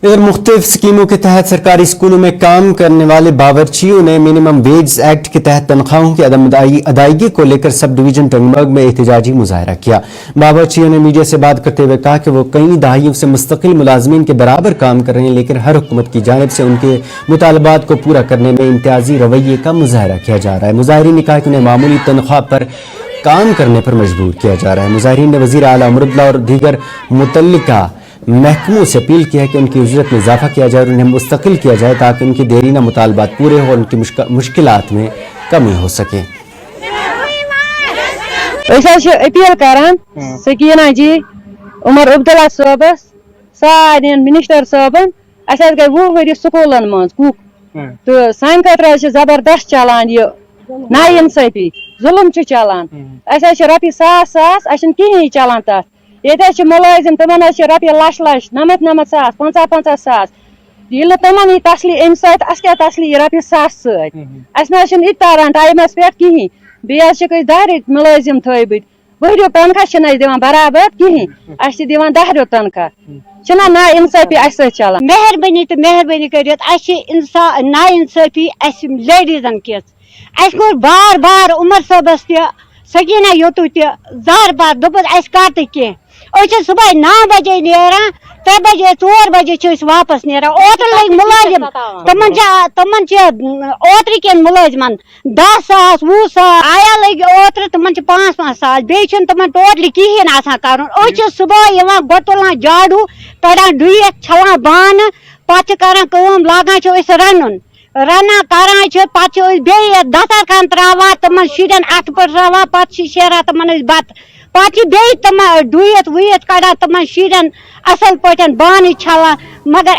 इधर मुख्तलिफ स्कीमों के तहत सरकारी स्कूलों में काम करने वाले बावर्चियों ने मिनिमम वेज एक्ट के तहत तनख्वाहों की अदम अदायगी को लेकर सब डिवीजन टंगमर्ग में एहतजाजी मुजाहरा किया। बावर्चियों ने मीडिया से बात करते हुए कहा कि वो कई दहाइयों से मुस्तकिल मुलाजमीन के बराबर काम कर रहे हैं, लेकिन हर हुकूमत की जानिब से उनके मुतालबात को पूरा करने में इम्तियाजी रवैये का मुजाहरा किया जा रहा है। मुजाहिरीन ने कहा कि उन्हें मामूली तनख्वाह पर काम करने पर मजबूर किया जा रहा है। मुजाहिरीन ने वज़ीर आला अमरुल्लाह और दीगर मुतल्लिका महकमों से अपील की है कि उनकी उजरत में इजाफा किया जाए और उन्हें मुस्तकिल किया जाए ताकि उनकी देरीना मुतालबात पूरे हो और उनकी मुश्किलात में कमी हो सके। अपील करान सकीना जी, उमर अब्दुल्ला साहबस, सारे मिनिस्टर साहबन गई 20 वरी स्कूलन मज कुक तो सान खतर जबरदस्त चलान यह नाइंसाफी जुल्म चलान। रपी सास कहीं चलान तथ ये मुलाजिम तमन रपी लच लच 99 सास 50 सास ये तमन यह तसली अम क्या तसली रपी सास सत तारान टाइमस पे कहीं बे दहर मुलाजिम थबत वहरियो तनख्वाह दिवान बराबर कहीं दिवान दहरियो तनख्वाह ना इंसाफी चलान। मेहरबानी तो मेहरबानी कर ना इंसाफी लेडीजन किस बार बार उमर साहबस सकीना योत जार बार दोपस कर कह सुबह 9 बजे नेरान 3 बजे 4 बजे वापस नेरान। ओतर लग मुलाजिम तमन ओतर कन मुलाजिमन 10 सास 20 सास आया लग ओतर तमन 5-5 सास बे तमन टोटली कहें कर सुबह गो तुलान झाड़ू कड़ान डुत छलान बान पे लागान रना करान पे दस्तरखान त्रावान तमन शुरन अथ पे त्रावान पे शेरान तमन बत पे तम डुत वुत कड़ान तमन शुरन असल पे बान छलान मगर